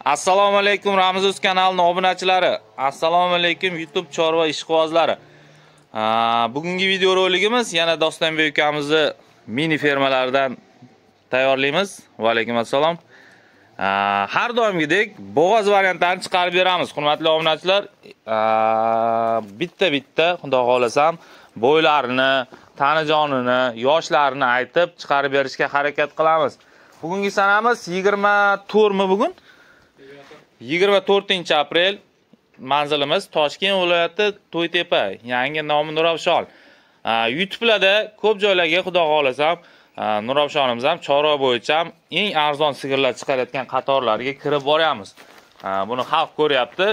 Assalomu alaykum Ramzuz kanalining obunachilari. Assalomu alaykum YouTube chorva ishqibozlari. Bugungi video roligimiz yana Dostonbek ukamizni mini fermalaridan tayyorlaymiz. Va alaykum assalom. Har doimgidek bo'g'oz variantlarini chiqarib beramiz, hurmatli obunachilar. Bitta xudo xohlasam bo'ylarini, tanajonini, yoshlarini aytib chiqarib berishga harakat qilamiz. Bugungi sanamiz 24 mi bugun? 24-aprel. Manzilimiz Toshkent viloyati To'ytepa, yangi nomi Nurafshon. YouTube'larda ko'p joylarga xudo xohlasam Nurafshonimiz ham chorva bo'yicha eng arzon sigirlar chiqarayotgan qatorlarga kirib boryapmiz. Buni xalq ko'ryapti.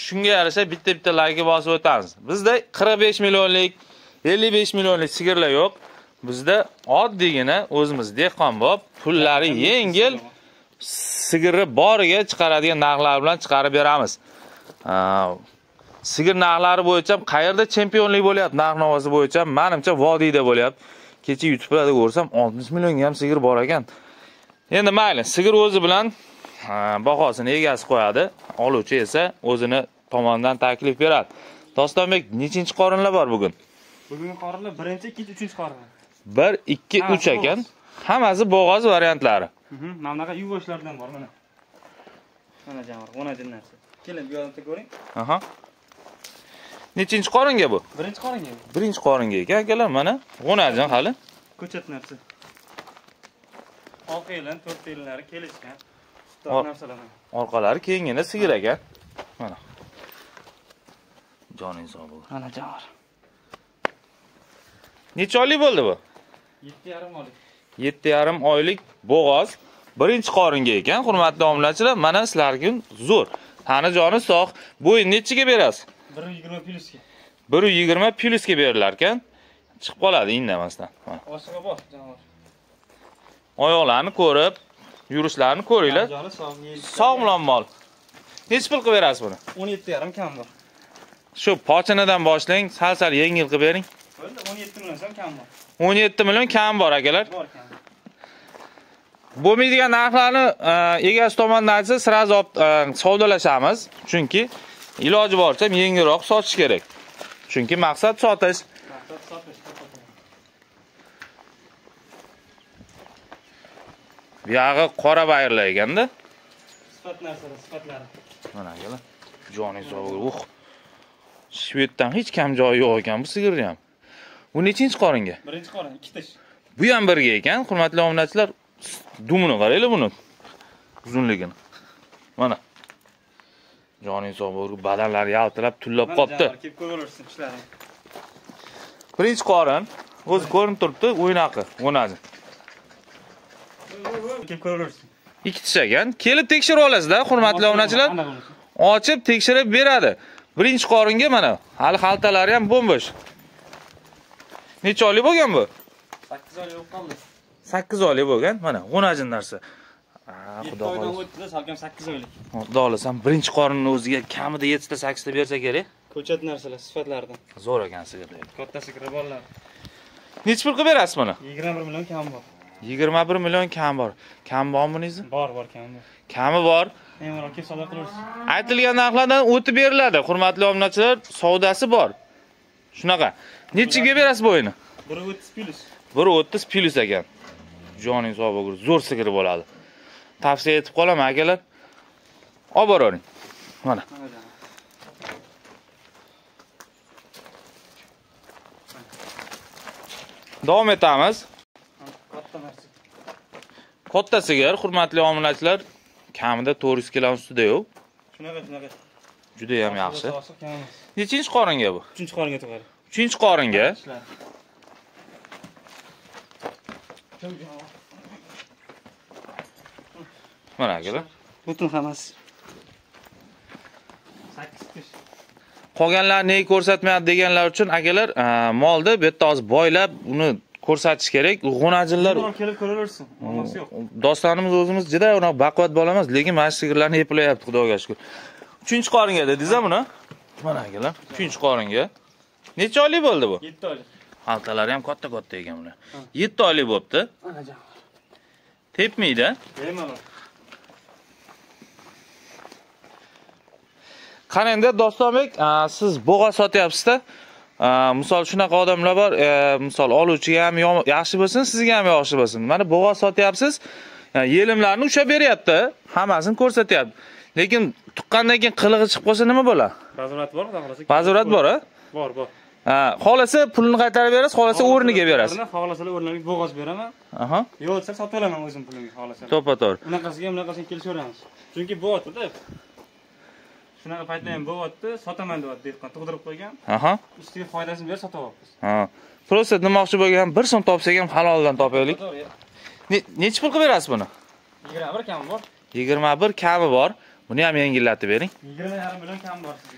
Shunga yarasha bitta like bosib o'tamiz. Bizda 45 millionlik, 55 millionlik sigirlar yo'q. Bizda oddiygina o'zimiz dehqon bo'lib, pullari yengil sigiri boriga chiqaradigan narxlar bilan chiqarib beramiz. Sigir narxlari bo'yicha qayerda chempionlik bo'lyapti, narx-navosi bo'yicha menimcha vodiyda bo'lyapti. Kecha YouTube'da ko'rsam 60 millionga ham sigir bor ekan. Endi mayli, sigir o'zi bilan bahosini egasi qo'yadi, oluvchi esa o'zini tomonidan taklif beradi. Dostonbek, nechinchi qorinlar bor bugun? Bugungi qorinlar 1-chi, 2-chi, 3-chi qorinlar. 1, 2, 3 ekan. Hammasi bo'g'oz variantlari. Mana bunaqa yuvoshlardan bor mana. Mana jamor, 10 narsa. Kelin bu yoqda ko'ring. Aha. Nechinchi qoringa bu? 1-chi qoringa. 1-chi qoringa ekan akalar, mana 10 hali. Ko'chat narsa. Oq yilin, 4 yillar kelishgan. Narsalar. Orqalari keyingina sigir ekan. Mana. Joningiz sog' bo'lsin. Mana jamor. Necha oylik bo'ldi bu? 7,5 oylik. 7,5 oylik bo'g'oz 1-chi qoringa ekan, hurmatli obunachilar. Mana sizlarga zo'r. Tani joni sog'. Bo'yin nechiga berasiz? 120 plyusga. 120 plyusga berilar ekan. Chiqib qoladi indamasdan. Oshiga bor, jamor. Oyoqlarini ko'rib, yurishlarini ko'ringlar. Sog'lom mol. Necha pul qilib berasiz buni? 17,5 kam bor. Shu pochinadan boshlang, sal yengil qilib bering. 17 million so'm kam bor. 17 million kam bor akalar. Bor kam. Bo'lmaydigan narxlarni egasi tomonidan aytsa, siraz savdolashamiz. Chunki iloji boricha yengilroq sotish kerak. Chunki maqsad sotish. Bu yog'i qora bayrlar ekanda. Sifat narsalar, sifatlari. Mana akalar. Joningiz sog'. Shveddan hech kam joyi yo'q ekan bu sigirni ham. Bu nechinchi qoringa? 1-chi qorin, 2 tish. Bu ham birga ekan, hurmatli obunachilar. Dumini qaranglar buni. Uzunligini. Mana. Joningiz sog' bo'lsin. Badanlari yaltirab, tullab qopti. Kelib ko'raversin ishlarini. 1-chi qorin. O'zi ko'rinib turibdi, o'ynaqi, o'nazi. Kelib ko'raversin. 2 tish ekan. Kelib tekshirib olasizda, hurmatli obunachilar. Ochib tekshirib beradi. 1-chi qoringa mana, hali xaltalari ham bo'mbo'sh. Necha oylik bo'lgan bu? 8 oylik bo'lib qoldi. 8 oylik bo'lgan, mana 10 narsa. Xudo xohlasa. O'tdi, salkam 8 oylik. Xudo xohlasa 1-chi qorinni o'ziga kamida 7 ta 8 ta bersa kerak. Ko'chat narsalar, sifatlaridan. Zo'r ekan sigirlar. Katta sigir borlar. Necha pul qilib berasiz buni? 21 million kam bor. 21 million kam bor. Kam bormi buningiz? Bor, kam bor. Kami bor. Endi kelib savdo qilamiz. Aytilgan narxlardan o'tib beriladi. Hurmatli obunachilar, savdosi bor. Shunaqa. Nechiga berasiz bu o'yini? 130 plyus. 130 plyus ekan. Joningiz sog' bo'lsin. Zo'r sigir bo'ladi. Tavsiya etib qolaman akalar. Olib boravering. Mana. Davom etamiz. Katta narsa. Katta sigir, hurmatli obunachilar, kamida 400 kg ustida-yu. Shunaqa. Juda ham yaxshi. Nechinchi qoringa bu? 3-chi qoringa to'g'ri. 3-chi qoringa. Mana akalar. Butun hammasi. 8 tish. Qolganlarni nega ko'rsatmayapti deganlar uchun akalar, molda bu yerda hozir boylab uni ko'rsatish kerak. G'unajinlar kelib ko'raversin. Muammosi yo'q. Dostonimiz o'zimiz juda baquvvat bo'lamiz, lekin mana shu sigirlarni eplayapti, xudoga shukr. 3-chi qoringa dedingiz-a buni? Mana akalar, 3-chi qoringa. Necha oylik bo'ldi bu? 7 oylik. Xaltalari ham katta ekan bular. 7 oylik bo'pti. Ana jamor. Tepmaydi. Bemalol. Qarangda Dostonbek, siz bo'g'a sotyapsiz-da. Misol shunaqa odamlar bor, misol oluvchiga ham yaxshi bo'lsin, sizga ham yaxshi bo'lsin. Mana bo'g'a sotyapsiz, yelimlarni ushlab beryapti, hammasini ko'rsatyapti. Lekin tuqqandan keyin qilig'i chiqib qolsa nima bo'ladi? Bazorat bor, xudo xolasa. Bazorat bor, a? Bor. Xolasa pulini qaytarib berasiz, xolasa o'rniga berasiz. Xolasalar o'rniga bo'g'oz beraman. Aha. Yo'q, sotib olaman o'zim pulimga xolasalar. To'g'ri. Unaqasiga kelishaveramiz. Chunki bo'g'otda shunaqa paytda ham bo'g'otda sotaman deyapti dehqon, tug'dirib qo'ygan. Aha. Ustiga foydasini berib sotyapmiz. Ha. Prosta demoqchi bo'lgan 1 so'm topsak ham haloldan topaylik. Necha pul qilib berasiz buni? 21 kami bor. 21 kami bor. Buni ham yengillatib bering. 20,5 million kami bor sizga.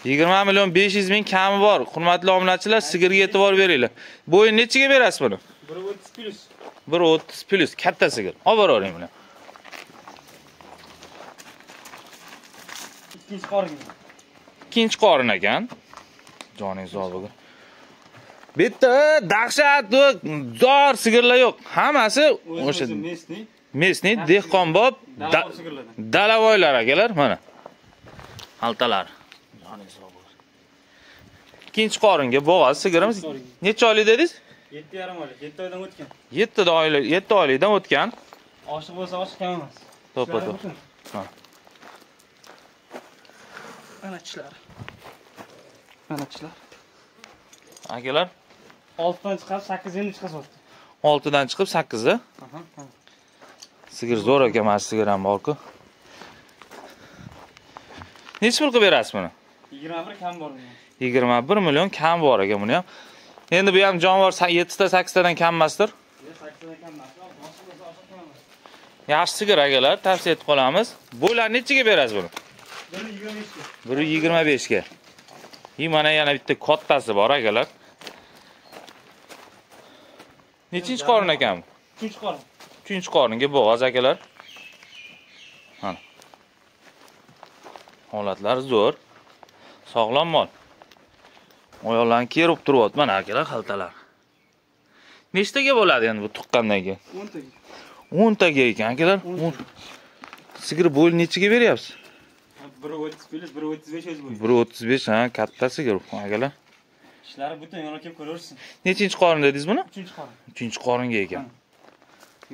20 million 500 ming kami bor. Hurmatli obunachilar, sigirga e'tibor beringlar. Bo'yi nechiga berasiz buni? 1.30 plus. 1.30 plus katta sigir. Olib boravering buni. Ikkinchi qorin. Ikkinchi qorin ekan. Joningiz sog' bo'lsin. Bitta dahshat, zor sigirlar yo'q. Hammasi o'sha mesni dehqonbob dalavoylar akalar, mana. Xaltalar. Joningiz sog' bo'lsin. Ikkinchi qoringa bo'g'az sigirimiz necha oylik dedingiz? 7,5 oylik, 7 oydan o'tgan. 7 oylikdan o'tgan. Oshiq bo'lsa oshiq kam emas. To'ppa-to'p. Ha. Mana tishlar. Akalar 6dan chiqib 8 endi chiqasyapti. 6dan chiqib 8da. Aha. Sigir zo'r ekan, mana sigir ham bor-ku. Necha pul qilib berasiz buni? 21 kam bor buni. 21 million kam bor ekan buni ham. Endi bu ham jonivor 7 ta 8 tadan kam emasdir. 8 tadan kam emas. Boshqa bo'lsa oshiq kam emas. Yaxshi sigir akalar, tavsiya etib qolamiz. Bo'ylar nechiga berasiz buni? 1.25 ga. 1.25 ga. Mana yana bitta kattasi bor akalar. Nechinchi qorin ekan? 3 qorin. 3 qoringa bo'g'az akalar. Mana. Holatlari zo'r. Sog'lom mol. Oyoqlarni kerib turyapti mana akalar, xaltalar. Nechtaga bo'ladi endi bu tuqqandan keyin? 10 taga. 10 taga ekan akalar. Sigir bo'yini nechiga beryapsiz? 1.30 plus 1.35 o'z bo'yi. 1.35, ha, katta sigir akalar. Ishlari butun yana kelib ko'rarsiz. Nechinchi qorin dedingiz buni? 3-qorin. 3-qoringa ekan.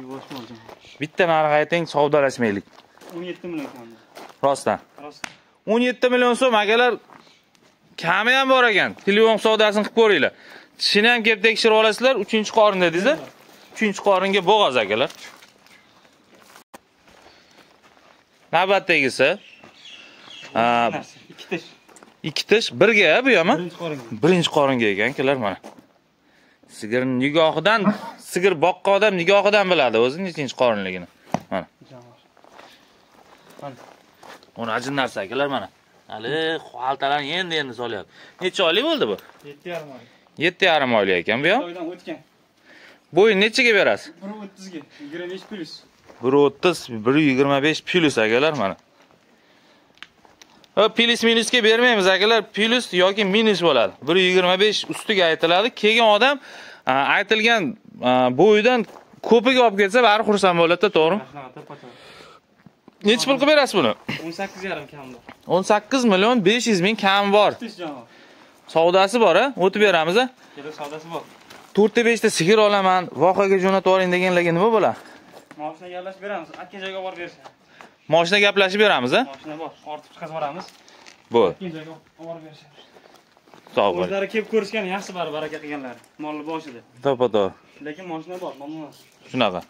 Yuvosh bo'ldi. Bitta narx ayting, savdolashmaylik. 17 million kam. Rostdan. Rost. 17 million so'm akalar. Kami ham bor ekan. Telefon savdosini qilib ko'ringlar. Tishini ham kelib tekshirib olasizlar. 3-qorin dedingiz-a? 3-qoringa bo'g'az akalar. Navbatdagisi 2 tish. 2 tish birga bu ham. Birinchi qoringa. 1-qoringa ekan akalar mana. Sigir nigohidan, sigir boqqan odam nigohidan biladi o'zi nechinchi qorinligini. Mana. Mana. Ona ajin narsa akalar mana. Hali xaltalarni endi solyapti. Necha oylik bo'ldi bu? 7,5 oylik. 7,5 oylik ekan bu ham. Oydan o'tgan. Bo'yi nechiga berasiz? 1.30 ga, 25 plus. 1.30, 1.25 plus akalar mana. Plus minusga bermaymiz akalar. Plus yoki minus bo'ladi. 1.25 ustiga aytiladi. Kelgan odam aytilgan bo'yidan ko'piga olib kelsa, bari xursand bo'ladi, to'g'rimi? Necha pul qilib berasiz buni? 18,5 kam bor. 18 million 500 ming kam bor. Savdosi bor, a? O'tib beramiz, a? Kerak savdosi bor. 4-5 ta sigir olaman, voqaga jo'natib yuboring deganlarga nima bo'ladi? Mashina gaplashib beramiz. Aka joyga olib bersa. Mashina gaplashib beramiz, a? Mashina bor, ortib chiqazib boramiz. Bo'ldi. Aka joyga olib bersa. Sog' bo'ling. O'zlari kelib ko'rishgan yaxshi baraka qilganlar. Molni boshida. To'ppa-to'g'ri. Lekin mashina bor, mamnun. Shunaqa.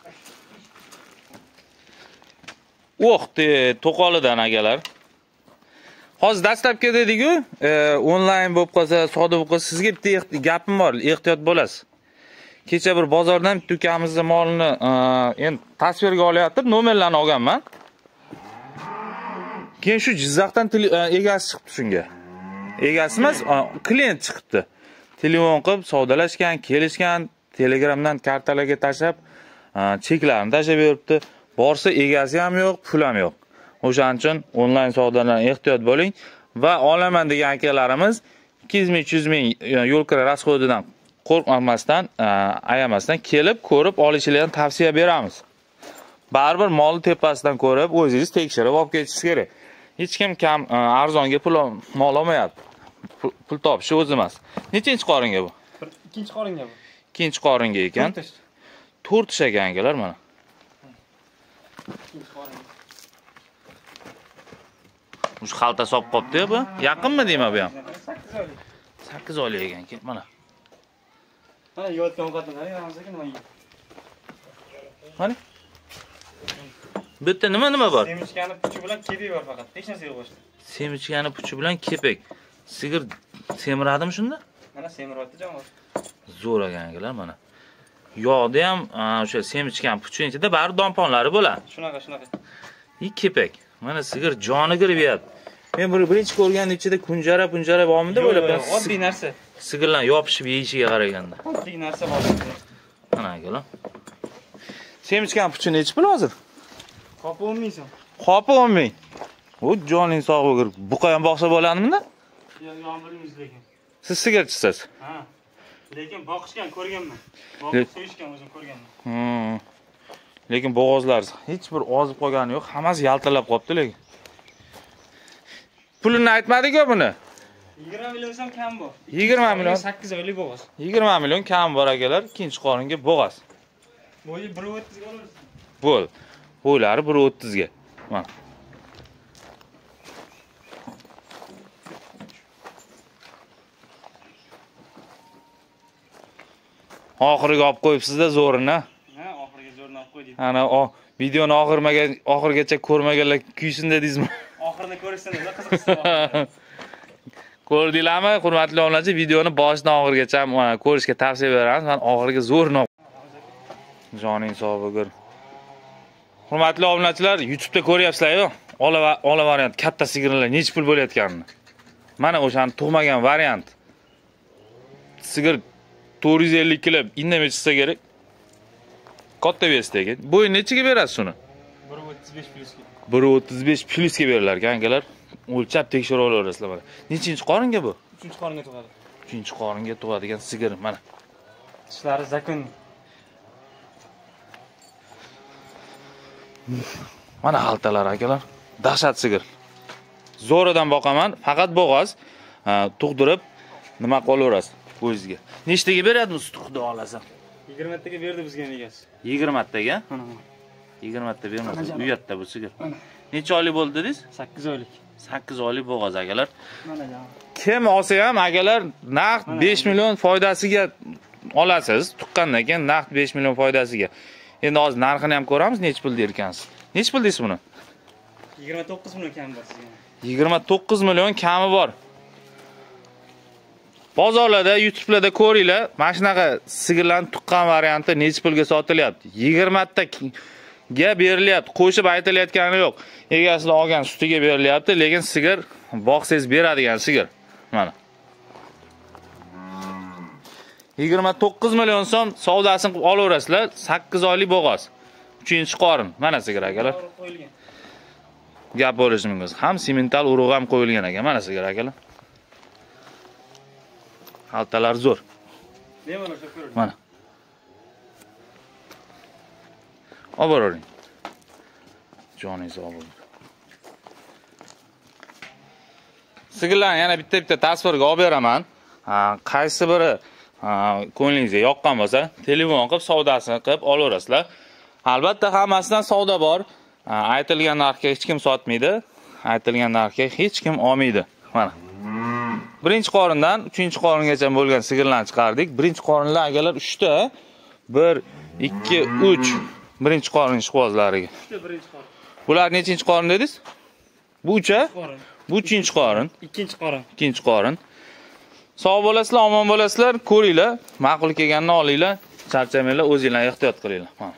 O'xti to'qolidan akalar. Hozir dastlabki dedik-ku, onlayn bo'lib qolsa, savdo bo'lib qolsa, sizga bitta gapim bor, ehtiyot bo'lasiz. Kecha bir bozordan bitta ukamizning molini endi tasvirga olyapti, nomerlarni olganman. Keyin shu Jizzaxdan egasi chiqibdi shunga. Egasi emas, klient chiqibdi. Telefon qilib savdolashgan, kelishgan, Telegramdan kartalarga tashab, cheklarni tashab beribdi. Borsa egasi ham yo'q, pul ham yo'q. O'shaning uchun onlayn savdodan ehtiyot bo'ling va olaman degan akalarimiz 200 ming, 300 ming yo'l kira rasxodidan qo'rqmasdan, ayamasdan kelib ko'rib olishingizni tavsiya beramiz. Baribir molni tepasidan ko'rib, o'zingiz tekshirib olib ketishingiz kerak. Hech kim kam arzonga mol olmayapti. Pul topishi o'zi emas. Nechinchi qoringa bu? Ikkinchi qoringa bu. Ikkinchi qoringa ekan. 4 tish ekanlar mana. Ikkinchi qoringa. Ush xalta sop qopdi bu. Yaqinmi deyman bu ham? 8 oylik. 8 oylik ekan, mana. Mana yotgan ovqatlar, hammaga nima yeydi? Mana. Bu yerda nima bor? Semichkani puchi bilan kepek bor faqat. Hech narsa yo'q boshqa. Semichkani puchi bilan kepek. Sigir semiradimi shunda? Mana semiryapti jonivor. Zo'r ekanlar mana. Yog'da ham o'sha semichkan puchining ichida bari donponlari bo'ladi. Shunaqa. Kepek. Mana sigir joni kirib yapti. Men birinchi ko'rgan ichida kunjara bormidi bo'lib? Oddiy narsa. Sigirlar yopishib yeyishiga qaraganda. Oddiy narsa bor. Mana akalar. Semichkan puchi nechi pul hozir? Qopi 10 ming so'm. Qopi 10 ming. O joning sog' bo'lgur. Buqa ham boqsa bo'ladimi-da? Yo'q, bilmaymiz lekin. Siz sigirchisiz? Ha. Lekin boqishgan, ko'rganman. Boqib sevishgan o'zim ko'rganman. Lekin bo'g'ozlar hech bir ozib qolgani yo'q, hammasi yaltirab qolibdi lekin. Pulini aytmadiku buni. 20 million so'm kam bor. 20 million. 8 oylik bo'g'oz. 20 million kam bor akalar, ikkinchi qoringa bo'g'oz. Bo'yi 1.30 ga olasiz. Bo'l. Bo'ylari 1.30 ga. Mana. Oxiriga olib qo'yibsiz-da zo'rini. Ha, oxiriga zo'rini olib qo'ydik. Ana videoni oxirigacha ko'rmaganlar kuysin dedingizmi? Oxirini ko'rishsangiz qiziqsin. Ko'rdinglarmi, hurmatli obunachi? Videoni boshidan oxirigacha ko'rishga tavsiya beramiz. Men oxiriga zo'rini joning sog' bo'lgur. Hurmatli obunachilar, YouTube'da ko'ryapsizlar-ku, ola variant katta sigirlar necha pul bo'layotganini. Mana o'shani tug'magan variant. Sigir 450 kilo indamay chiqsa kerak. Katta besda ekan. Bo'yi nechiga berasiz shuni? 1.35 plyusga. 1.35 plyusga berilar ekanlar. O'lchab tekshirib olaverasizlar mana. Nechinchi qoringa bu? 3-qoringa tug'adi. 3-qoringa tug'adigan sigir mana. Tishlari zakon. Mana xaltalar akalar. Dahshat sigir. Zo'ridan boqaman, faqat bo'g'oz tug'dirib nima qolaverasiz o'zingizga. Nechtaga beradingiz xudo xohlasa? 20 taga berdi bizga egasi. 20 taga? Mana. 20 ta bermasa, uyatda bu sigir. Necha oylik bo'ldi dedingiz? 8 oylik. 8 oylik bo'g'oz akalar. Mana jam. Kim olsa ham akalar naqd 5 million foydasiga olasiz. Tuqqandan keyin naqd 5 million foydasiga. Endi hozir narxini ham ko'ramiz, nech pul derkansiz. Nech pul deysiz buni? 29 million kam bor sizga. 29 million kami bor. Bozorlarda, YouTube'larda ko'ringlar, mana shunaqa sigirlarning tuqqan varianti nech pulga sotilyapti. 20 taga berilyapti. Qo'shib aytilayotgani yo'q. Egasidan olgan sutiga berilyapti, lekin sigir boqsangiz beradigan sigir. Mana. 29 million so'm savdosini qilib olaverasizlar. 8 oylik bo'g'oz. 3-qorin. Mana sigir akalar. Gap bo'lishi mumkin. Ham semental urug' ham qo'yilgan ekan. Mana sigir akalar. Xaltalar zo'r. Mana. Oboravering. Joningiz sog' bo'lsin. Sigirlarni yana bitta tasvirga olib beraman. Qaysi biri ko'nglingizga yoqqan bo'lsa, telefon qilib savdosini qilib olaverasizlar. Albatta hammasidan savdo bor. Aytilgan narxga hech kim sotmaydi. Aytilgan narxga hech kim olmaydi. Mana. Birinchi qorindan 3-qoringacha bo'lgan sigirlarni chiqardik. Birinchi qorinlar akalar 3 ta. 1, 2, 3. Birinchi qorin ishqibozlariga. Birinchi qorin. Bular nechinchi qorin dedingiz? Bu 3-a? Bu 3-qorin. Ikkinchi qorin. 2-qorin. Sog' bo'lasizlar, omon bo'lasizlar, ko'ringlar, ma'qul kelganini olinglar, charchamanglar, o'zingizlar ehtiyot qilinglar. Mana.